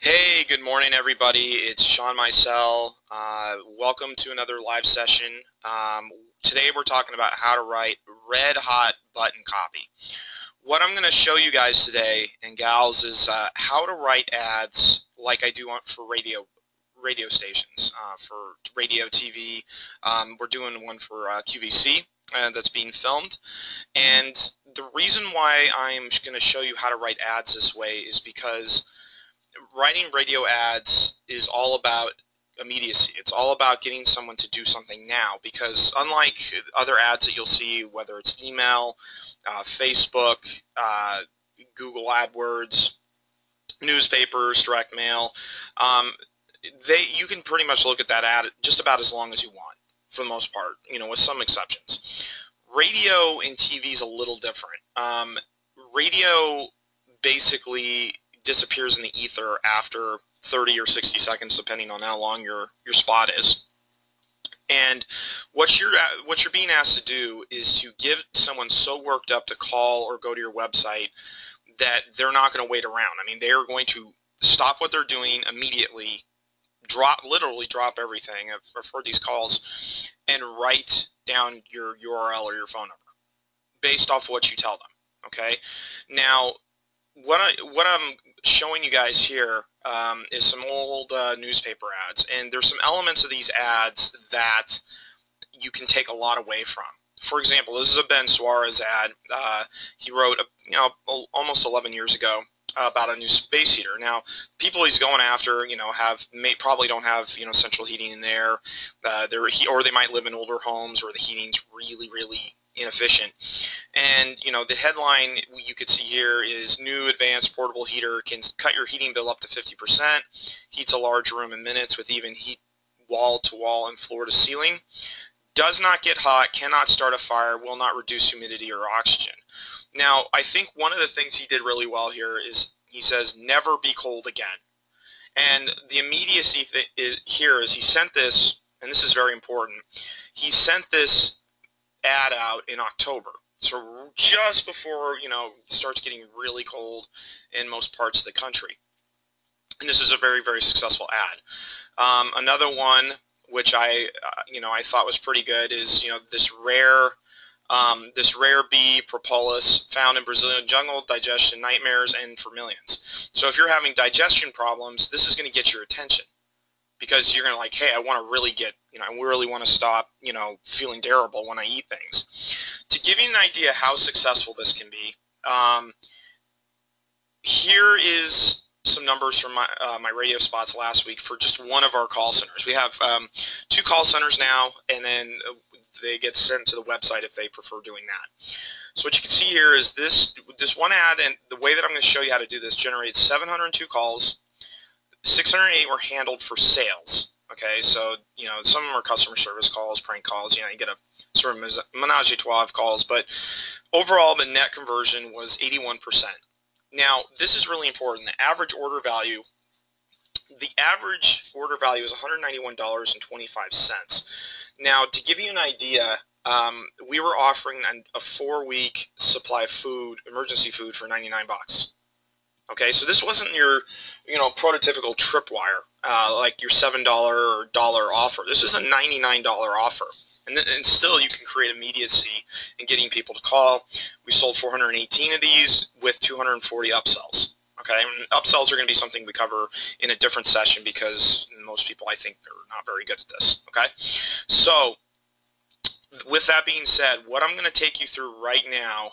Hey, good morning, everybody. It's Sean Micel. Welcome to another live session. Today we're talking about how to write red hot button copy. What I'm going to show you guys today and gals is how to write ads like I do for radio stations, for radio, TV. We're doing one for QVC that's being filmed. And the reason why I'm going to show you how to write ads this way is because writing radio ads is all about immediacy. It's all about getting someone to do something now, because unlike other ads that you'll see, whether it's email, Facebook, Google AdWords, newspapers, direct mail, um, you can pretty much look at that ad just about as long as you want, for the most part, with some exceptions. Radio and TV is a little different. Radio basically disappears in the ether after 30 or 60 seconds, depending on how long your spot is. And what you're being asked to do is to get someone so worked up to call or go to your website that they're not going to wait around. I mean, they are going to stop what they're doing immediately, literally drop everything. I've heard these calls, and write down your URL or your phone number based off what you tell them. Okay. Now, what I'm showing you guys here is some old newspaper ads, and there's some elements of these ads that you can take a lot away from. For example, this is a Ben Suarez ad. He wrote, almost 11 years ago about a new space heater. Now, people he's going after, probably don't have, central heating in there, or they might live in older homes where the heating's really, really inefficient. And the headline you could see here is new advanced portable heater can cut your heating bill up to 50%, heats a large room in minutes with even heat wall to wall and floor to ceiling, does not get hot, cannot start a fire, will not reduce humidity or oxygen. Now, I think one of the things he did really well here is he says never be cold again. And the immediacy is he sent this, and this is very important, he sent this ad out in October. So just before, it starts getting really cold in most parts of the country. And this is a very, very successful ad. Another one, which I thought was pretty good, is, this rare bee propolis found in Brazilian jungle, digestion nightmares, and for millions. So if you're having digestion problems, this is going to get your attention, because you're going to like, hey, I want to really get, I really want to stop, feeling terrible when I eat things. To give you an idea how successful this can be, here is some numbers from my radio spots last week for just one of our call centers. We have 2 call centers now, and then they get sent to the website if they prefer doing that. So what you can see here is this one ad, and the way that I'm going to show you how to do this generates 702 calls. 608 were handled for sales. Okay, so some of them are customer service calls, prank calls. You get a sort of menage a trois of calls, but overall the net conversion was 81%. Now, this is really important. The average order value is $191.25. Now, to give you an idea, we were offering a 4-week supply of food, emergency food, for 99 bucks. Okay, so this wasn't your, prototypical tripwire, like your $7 or dollar offer. This is a $99 offer. And still you can create immediacy in getting people to call. We sold 418 of these with 240 upsells. Okay, and upsells are going to be something we cover in a different session, because most people, I think, are not very good at this. Okay, so with that being said, what I'm going to take you through right now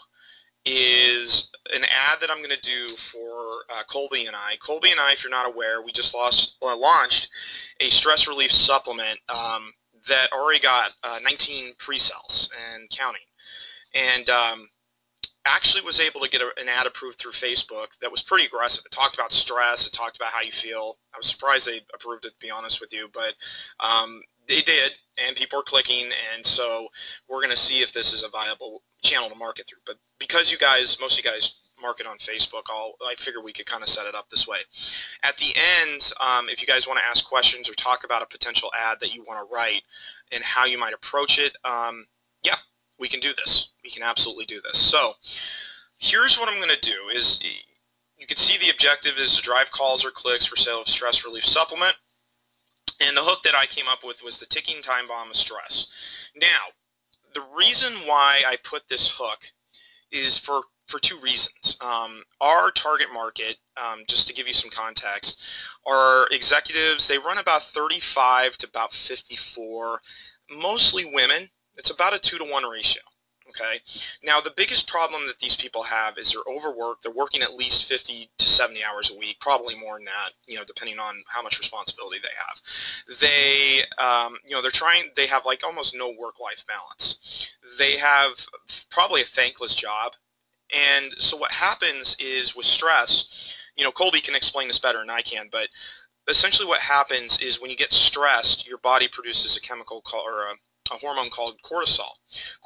is an ad that I'm going to do for Colby and I. Colby and I, if you're not aware, we just launched a stress relief supplement that already got 19 pre-sales and counting, and actually was able to get an ad approved through Facebook that was pretty aggressive. It talked about stress, it talked about how you feel. I was surprised they approved it, to be honest with you, but they did, and people are clicking, and so we're going to see if this is a viable channel to market through. But because most of you guys market on Facebook, I figure we could kind of set it up this way. At the end, if you guys want to ask questions or talk about a potential ad that you want to write and how you might approach it, yeah, we can do this. We can absolutely do this. So here's what I'm going to do is, you can see the objective is to drive calls or clicks for sale of stress relief supplement. And the hook that I came up with was the ticking time bomb of stress. Now, the reason why I put this hook is for two reasons. Our target market, just to give you some context, are executives. They run about 35 to about 54, mostly women. It's about a 2-to-1 ratio. Okay. Now, the biggest problem that these people have is they're overworked. They're working at least 50 to 70 hours a week, probably more than that, depending on how much responsibility they have. They, they have like almost no work-life balance. They have probably a thankless job. And so what happens is with stress, Colby can explain this better than I can, but essentially what happens is when you get stressed, your body produces a chemical called, or a hormone called cortisol.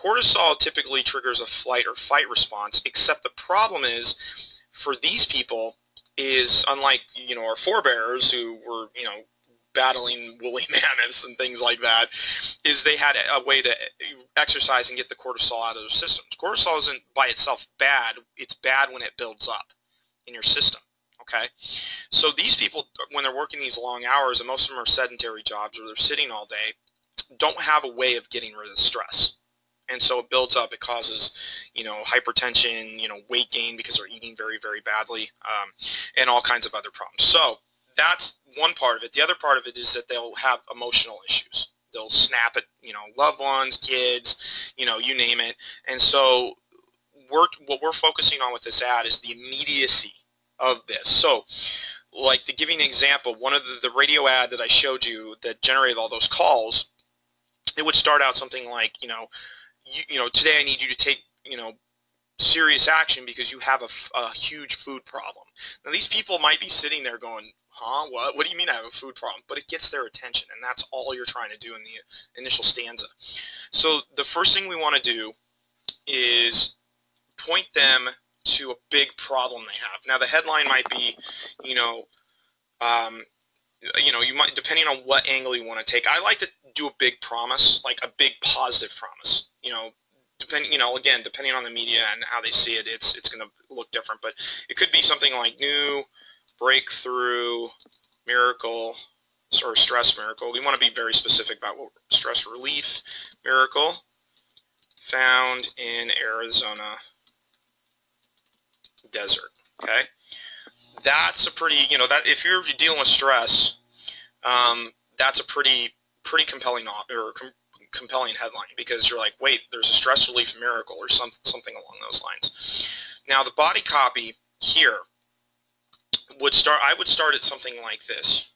Cortisol typically triggers a flight or fight response, except the problem is for these people is, unlike our forebears who were battling woolly mammoths and things like that, is they had a way to exercise and get the cortisol out of their systems. Cortisol isn't by itself bad. It's bad when it builds up in your system. Okay, so these people, when they're working these long hours, and most of them are sedentary jobs or they're sitting all day, don't have a way of getting rid of the stress, and so it builds up. It causes hypertension, weight gain because they're eating very, very badly, and all kinds of other problems. So that's one part of it. The other part of it is that they'll have emotional issues. They'll snap at loved ones, kids, you name it. And so what we're focusing on with this ad is the immediacy of this. So, like, to give you an example, one of the radio ad that I showed you that generated all those calls, it would start out something like, today I need you to take, serious action because you have a huge food problem. Now, these people might be sitting there going, huh, what? What do you mean I have a food problem? But it gets their attention, and that's all you're trying to do in the initial stanza. So the first thing we want to do is point them to a big problem they have. Now, the headline might be, you might, depending on what angle you want to take. I like to do a big promise, like a big positive promise. Again, depending on the media and how they see it, it's going to look different. But it could be something like new breakthrough miracle or stress miracle. We want to be very specific about what stress relief miracle found in Arizona desert. Okay, that's a pretty, that if you're dealing with stress, that's a pretty compelling compelling headline, because you're like, wait, there's a stress relief miracle or something along those lines. Now, the body copy here would start. I would start at something like this.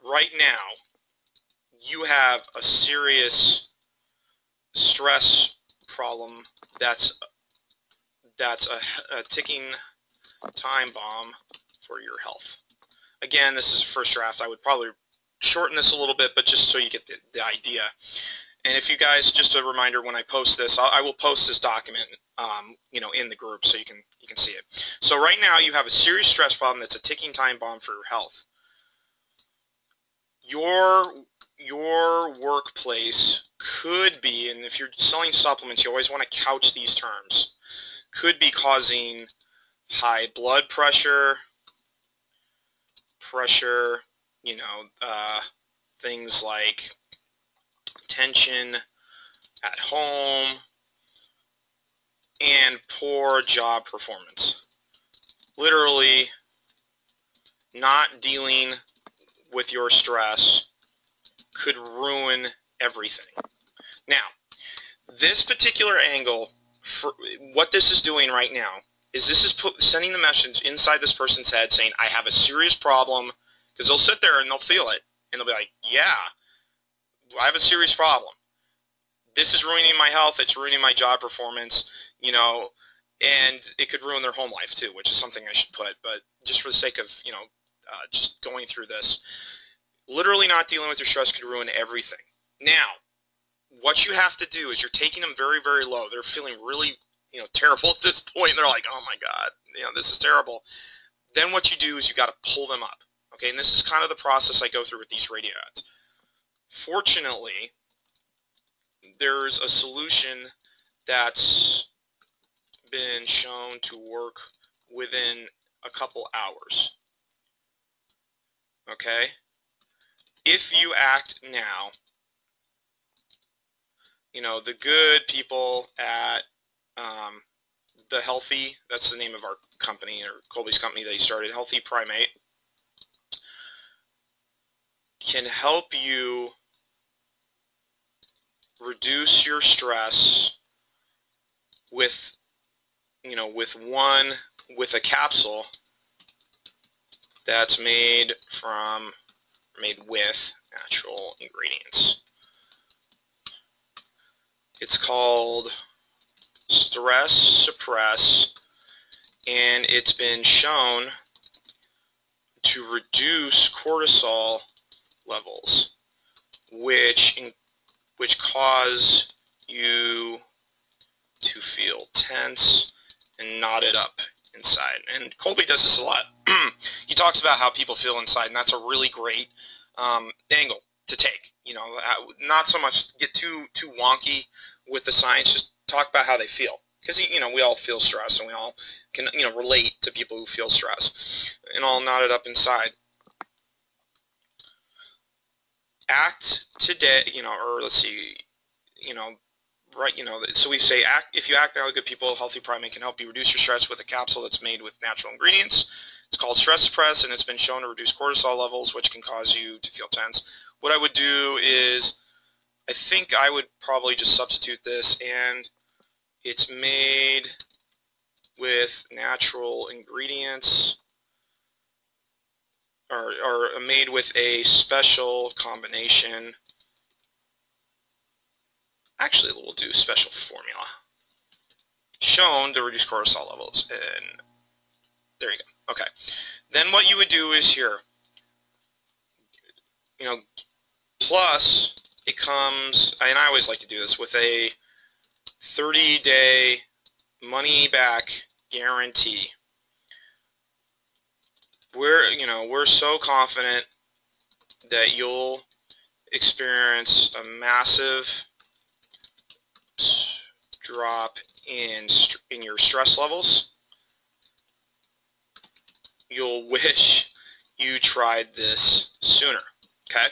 Right now, you have a serious stress problem that's a ticking time bomb for your health. Again, this is the first draft. I would probably shorten this a little bit, but just so you get the idea. And if you guys, just a reminder, when I post this, I will post this document, in the group so you can see it. So right now you have a serious stress problem that's a ticking time bomb for your health. Your workplace could be, and if you're selling supplements, you always want to couch these terms, could be causing high blood pressure, things like tension at home, and poor job performance. Literally, not dealing with your stress could ruin everything. Now, this particular angle, for what this is doing right now, is this is sending the message inside this person's head saying, I have a serious problem, because they'll sit there and they'll feel it, and they'll be like, yeah, I have a serious problem. This is ruining my health, it's ruining my job performance, and it could ruin their home life too, which is something I should put, but just for the sake of, just going through this, literally not dealing with your stress could ruin everything. Now, what you have to do is you're taking them very, very low. They're feeling really, terrible at this point, and they're like, oh my God, this is terrible. Then what you do is you got to pull them up, okay? And this is kind of the process I go through with these radio ads. Fortunately, there's a solution that's been shown to work within a couple hours. Okay? If you act now, you know, the good people at the Healthy, that's the name of our company, or Colby's company that he started, Healthy Primate, can help you reduce your stress with, you know, with a capsule that's made with natural ingredients. It's called Stress Suppress, and it's been shown to reduce cortisol levels, which cause you to feel tense and knotted up inside. And Colby does this a lot. He talks about how people feel inside, and that's a really great angle to take. You know, not so much get too wonky with the science, just talk about how they feel. Because, you know, we all feel stress, and we all can, you know, relate to people who feel stress and all knotted up inside. Act today, you know, or let's see, you know, right, you know, so we say if you act now like good people, Healthy Primate can help you reduce your stress with a capsule that's made with natural ingredients. It's called Stress Suppress, and it's been shown to reduce cortisol levels, which can cause you to feel tense. What I would do is, I think I would probably just substitute this, and it's made with natural ingredients, or made with a special combination. Actually, we'll do special formula. Shown to reduce cortisol levels, and there you go. Okay. Then what you would do is here, you know, plus it comes, and I always like to do this, with a 30-day money-back guarantee. We're so confident that you'll experience a massive drop in your stress levels. You'll wish you tried this sooner. Okay?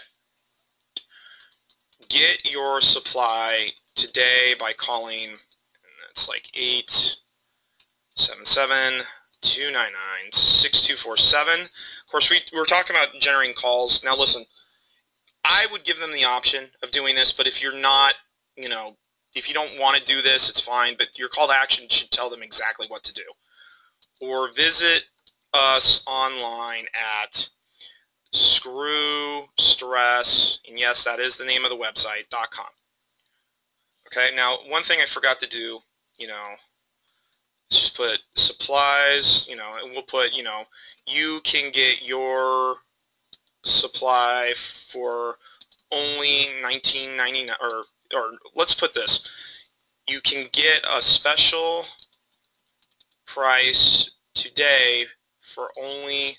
Get your supply today by calling, and it's like 877-299-6247. Of course, we're talking about generating calls. Now listen, I would give them the option of doing this, but if you're not, you know, if you don't want to do this, it's fine, but your call to action should tell them exactly what to do. Or visit us online at Screw Stress, and yes, that is the name of the website, .com. Okay, now one thing I forgot to do, you know, let's just put supplies, you know, and we'll put, you know, you can get your supply for only $19.99, or let's put this, you can get a special price today for only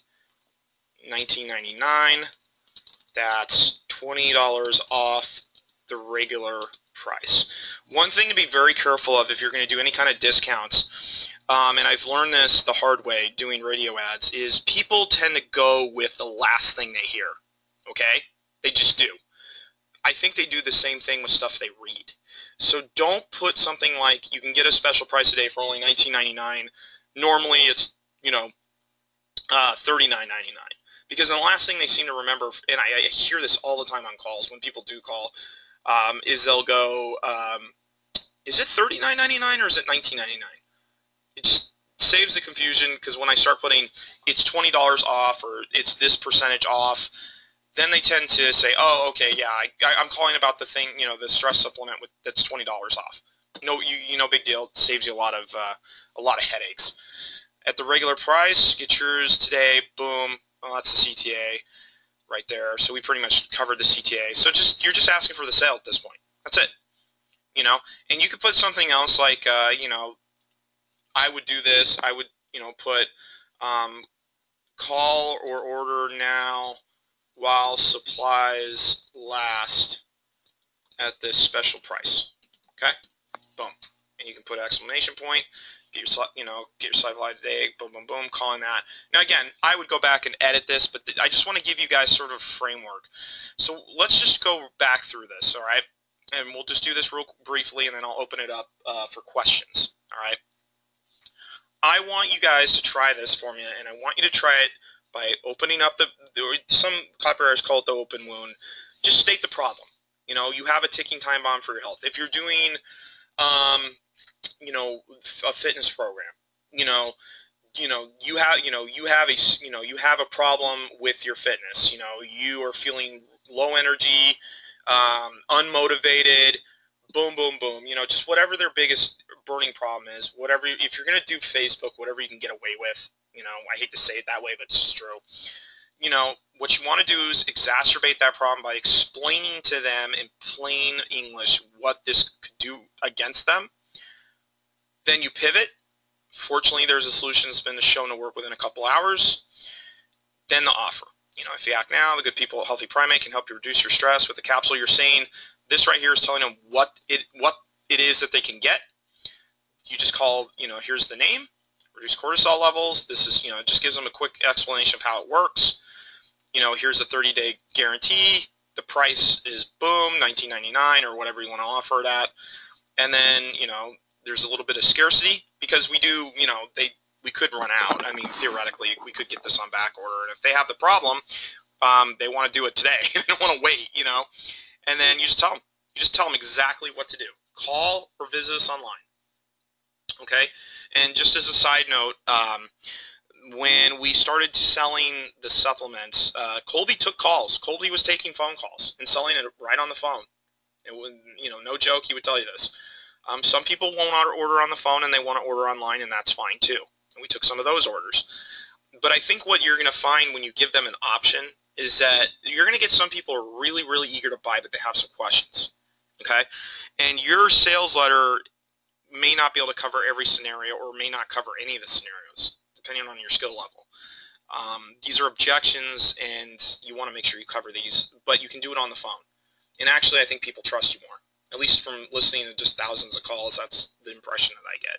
$19.99. That's $20 off the regular price. One thing to be very careful of if you're going to do any kind of discounts, and I've learned this the hard way doing radio ads, is people tend to go with the last thing they hear. Okay? They just do. I think they do the same thing with stuff they read. So don't put something like, you can get a special price today for only $19.99. Normally it's, you know, $39.99. Because the last thing they seem to remember, and I hear this all the time on calls when people do call, is they'll go, is it $39.99 or is it $19.99? It just saves the confusion, because when I start putting it's $20 off or it's this percentage off, then they tend to say, oh, okay, yeah, I'm calling about the thing, you know, the stress supplement that's $20 off. No, you know, big deal. It saves you a lot of headaches. At the regular price, get yours today. Boom. Well, that's the CTA right there. So we pretty much covered the CTA. So you're just asking for the sale at this point. That's it. You know, and you could put something else like, you know, I would do this. I would, you know, put call or order now while supplies last at this special price. Okay? Boom. And you can put exclamation point. get yourself live today, boom, boom, boom, calling that. Now again, I would go back and edit this, but I just want to give you guys sort of a framework. So let's just go back through this, all right? And we'll just do this real briefly, and then I'll open it up for questions, all right? I want you guys to try this for me, and I want you to try it by opening up some copywriters call it the open wound. Just state the problem. You have a ticking time bomb for your health. If you're doing, a fitness program, you have a problem with your fitness. You are feeling low energy, unmotivated, boom, boom, boom. Just whatever their biggest burning problem is. Whatever, if you're gonna do Facebook, whatever you can get away with. I hate to say it that way, but it's true. What you want to do is exacerbate that problem by explaining to them in plain English what this could do against them. Then you pivot. Fortunately, there's a solution that's been shown to work within a couple hours. Then the offer. If you act now, the good people at Healthy Primate can help you reduce your stress with the capsule. You're saying this right here is telling them what it is that they can get. You just call, here's the name, reduce cortisol levels. This is, it just gives them a quick explanation of how it works. Here's a 30-day guarantee. The price is boom, $19.99 or whatever you want to offer it at. And then, there's a little bit of scarcity because we do, we could run out. I mean, theoretically, we could get this on back order. And if they have the problem, they want to do it today. They don't want to wait, And then you just tell them. You just tell them exactly what to do. Call or visit us online. Okay? And just as a side note, when we started selling the supplements, Colby took calls. Colby was taking phone calls and selling it right on the phone. It would, no joke, he would tell you this. Some people won't order on the phone and they want to order online, and that's fine too. And we took some of those orders. But I think what you're going to find when you give them an option is that you're going to get some people who are really, really eager to buy, but they have some questions. Okay? And your sales letter may not be able to cover every scenario or may not cover any of the scenarios, depending on your skill level. These are objections, and you want to make sure you cover these, but you can do it on the phone. And actually, I think people trust you more. At least from listening to just thousands of calls, that's the impression that I get.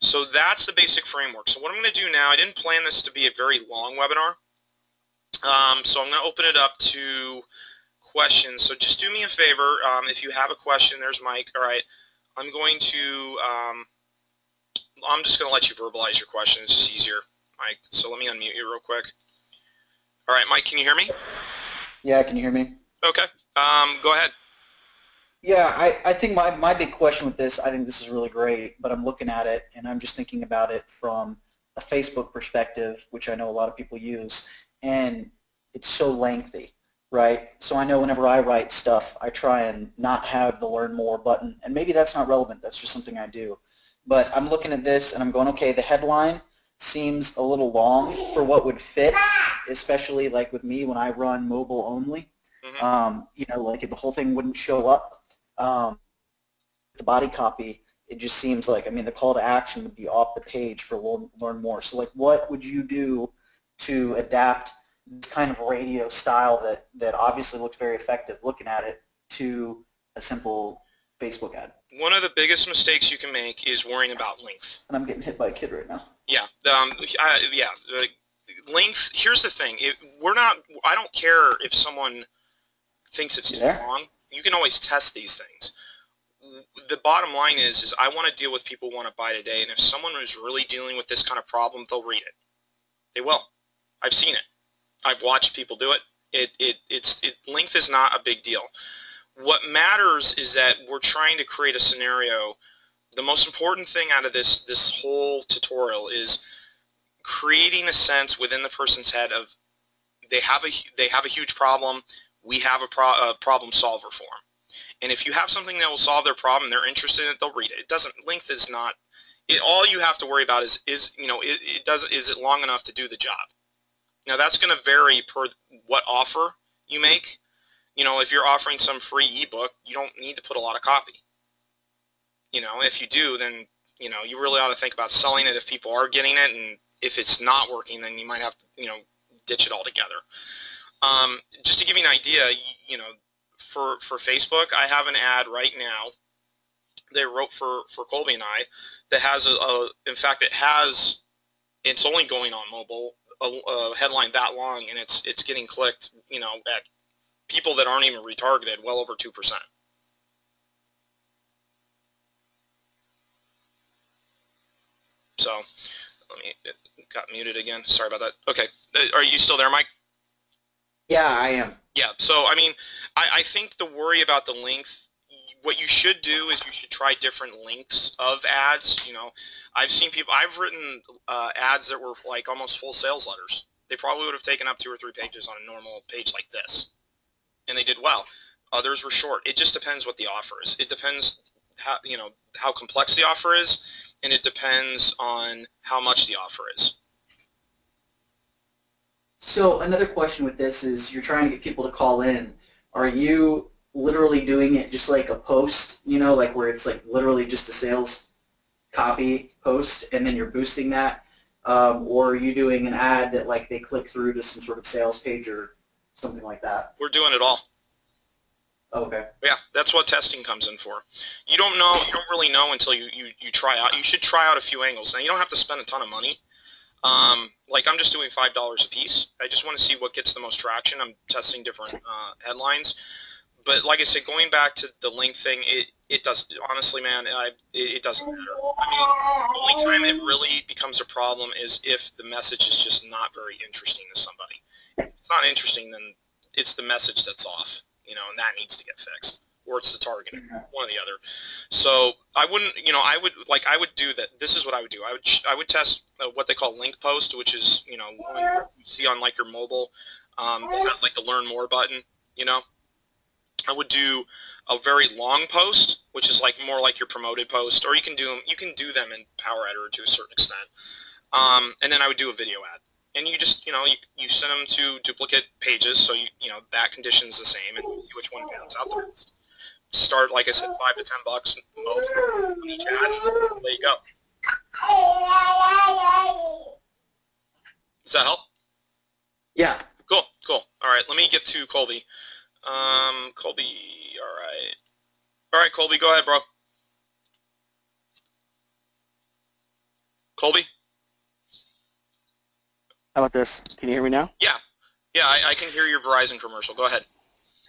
So that's the basic framework. So what I'm going to do now, I didn't plan this to be a very long webinar, so I'm going to open it up to questions. So just do me a favor. If you have a question, there's Mike. All right. I'm going to, I'm just going to let you verbalize your question. It's just easier, Mike. So let me unmute you real quick. All right, Mike, can you hear me? Yeah, can you hear me? Okay. Go ahead. Yeah, I think my big question with this, I think this is really great, but I'm looking at it and I'm just thinking about it from a Facebook perspective, which I know a lot of people use, and it's so lengthy, right? So I know whenever I write stuff, I try and not have the learn more button, and maybe that's not relevant, that's just something I do. But I'm looking at this and I'm going, okay, the headline seems a little long for what would fit, especially like with me when I run mobile only. Like if the whole thing wouldn't show up. The body copy, it just seems like, I mean, the call to action would be off the page for learn more. So like what would you do to adapt this kind of radio style that obviously looked very effective looking at it to a simple Facebook ad? One of the biggest mistakes you can make is worrying about length. And I'm getting hit by a kid right now. Yeah. Length, here's the thing. I don't care if someone thinks it's too long. You can always test these things. The bottom line is I want to deal with people who want to buy today, and if someone is really dealing with this kind of problem, they'll read it. They will. I've seen it. I've watched people do it. Length is not a big deal. What matters is that we're trying to create a scenario. The most important thing out of this whole tutorial is creating a sense within the person's head of they have a huge problem. We have a problem solver for them. And if you have something that will solve their problem, they're interested in it, they'll read it. Length is not, all you have to worry about is it long enough to do the job? Now that's going to vary per what offer you make. If you're offering some free ebook, you don't need to put a lot of copy. If you do, then, you really ought to think about selling it if people are getting it, and if it's not working, then you might have to, ditch it altogether. Just to give you an idea, for Facebook, I have an ad right now they wrote for Colby and I that has in fact, it's only going on mobile, a headline that long, and it's getting clicked, at people that aren't even retargeted, well over 2%. So, it got muted again. Sorry about that. Okay, are you still there, Mike? Yeah, I am. Yeah, so I mean, I think the worry about the length, what you should do is you should try different lengths of ads. I've seen people, I've written ads that were like almost full sales letters. They probably would have taken up 2 or 3 pages on a normal page like this, and they did well. Others were short. It just depends what the offer is. It depends how complex the offer is, and it depends on how much the offer is. So another question with this is you're trying to get people to call in. Are you literally doing it just like a post, like where it's like literally just a sales copy post and then you're boosting that? Or are you doing an ad that like they click through to some sort of sales page or something like that? We're doing it all. Okay. Yeah, that's what testing comes in for. You don't really know until you try out. You should try out a few angles. Now, you don't have to spend a ton of money. Like I'm just doing $5 a piece. I just want to see what gets the most traction. I'm testing different headlines. But like I said, going back to the link thing, it does, honestly, man, it doesn't matter. I mean, the only time it really becomes a problem is if the message is just not very interesting to somebody. If it's not interesting, then it's the message that's off, and that needs to get fixed. Or it's the targeting, one or the other. So I wouldn't, I would do that. This is what I would do. I would test what they call link post, which is, you see on like your mobile, that has like the learn more button, I would do a very long post, which is like more like your promoted post, or you can do them in Power Editor to a certain extent. And then I would do a video ad. And you just, you send them to duplicate pages, so that condition's the same, and you see which one counts out the most. Start, like I said, $5 to $10 most on each ad. There you go. Does that help? Yeah. Cool. All right, let me get to Colby. Colby, all right. All right, Colby, go ahead, bro. Colby? How about this? Can you hear me now? Yeah, I can hear your Verizon commercial. Go ahead.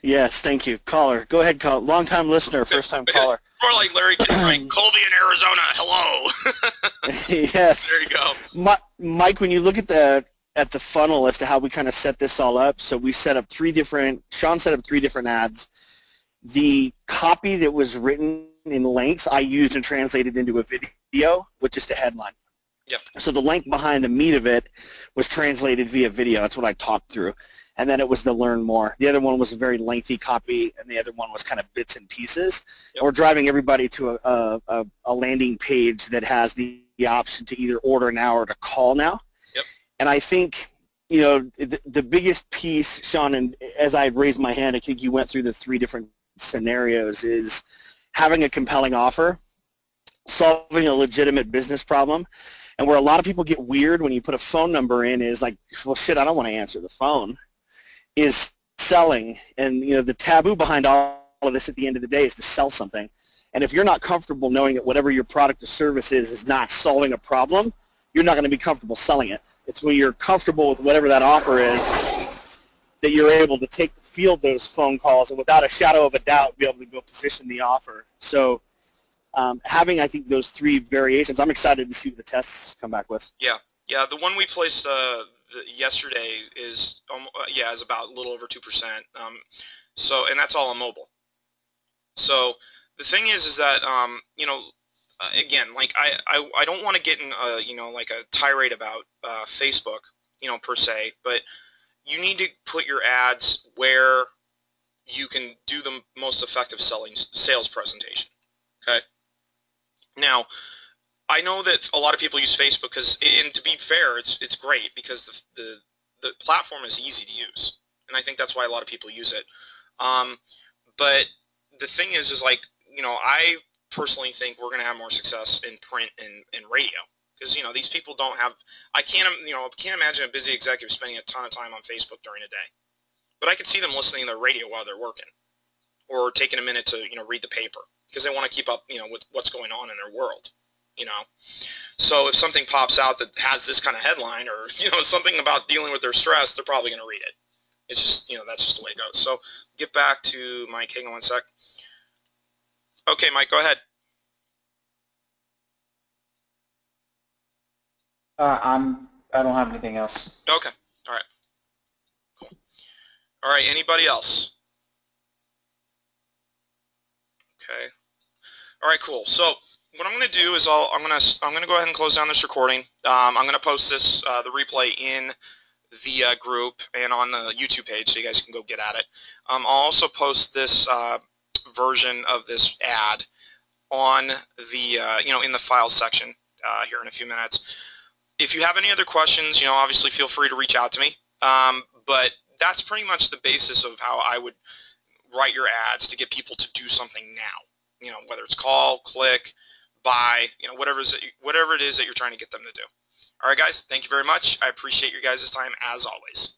Yes, thank you. Caller, go ahead, call. Long-time listener, first-time caller. More like Larry, like Colby in Arizona. Hello. Yes. There you go. Mike, when you look at the funnel as to how we kind of set this all up, so we set up Sean set up 3 different ads. The copy that was written in lengths, I used and translated into a video with just a headline. Yep. So the link behind the meat of it was translated via video. That's what I talked through. And then it was the learn more. The other one was a very lengthy copy, and the other one was kind of bits and pieces. Yep. We're driving everybody to a landing page that has the option to either order now or to call now. Yep. And I think, the biggest piece, Sean, and as I raised my hand, I think you went through the 3 different scenarios, is having a compelling offer, solving a legitimate business problem. And where a lot of people get weird when you put a phone number in is like, well, shit, I don't want to answer the phone, is selling. And, the taboo behind all of this at the end of the day is to sell something. And if you're not comfortable knowing that whatever your product or service is not solving a problem, you're not going to be comfortable selling it. It's when you're comfortable with whatever that offer is that you're able to field those phone calls and without a shadow of a doubt be able to go position the offer. So having, I think, those 3 variations, I'm excited to see what the tests come back with. Yeah, the one we placed yesterday is about a little over 2%. So, and that's all on mobile. So the thing is that again, like I don't want to get in like a tirade about Facebook, per se, but you need to put your ads where you can do the most effective sales presentation. Okay. Now, I know that a lot of people use Facebook because, and to be fair, it's great because the platform is easy to use, and I think that's why a lot of people use it. But the thing is like, I personally think we're going to have more success in print and radio because, these people don't have, I can't imagine a busy executive spending a ton of time on Facebook during a day, but I can see them listening to the radio while they're working or taking a minute to, read the paper because they want to keep up, with what's going on in their world. you know. So if something pops out that has this kind of headline, or something about dealing with their stress, they're probably going to read it. It's just, that's just the way it goes. So get back to Mike. Hang on one sec. Okay, Mike, go ahead. I don't have anything else. Okay. All right. Cool. All right. Anybody else? Okay. All right. Cool. So what I'm going to do is I'm going to go ahead and close down this recording. I'm going to post this the replay in the group and on the YouTube page, so you guys can go get at it. I'll also post this version of this ad on the in the files section here in a few minutes. If you have any other questions, obviously feel free to reach out to me. But that's pretty much the basis of how I would write your ads to get people to do something now. Whether it's call, click, buy, whatever it is that you're trying to get them to do. All right, guys, thank you very much. I appreciate your guys' time as always.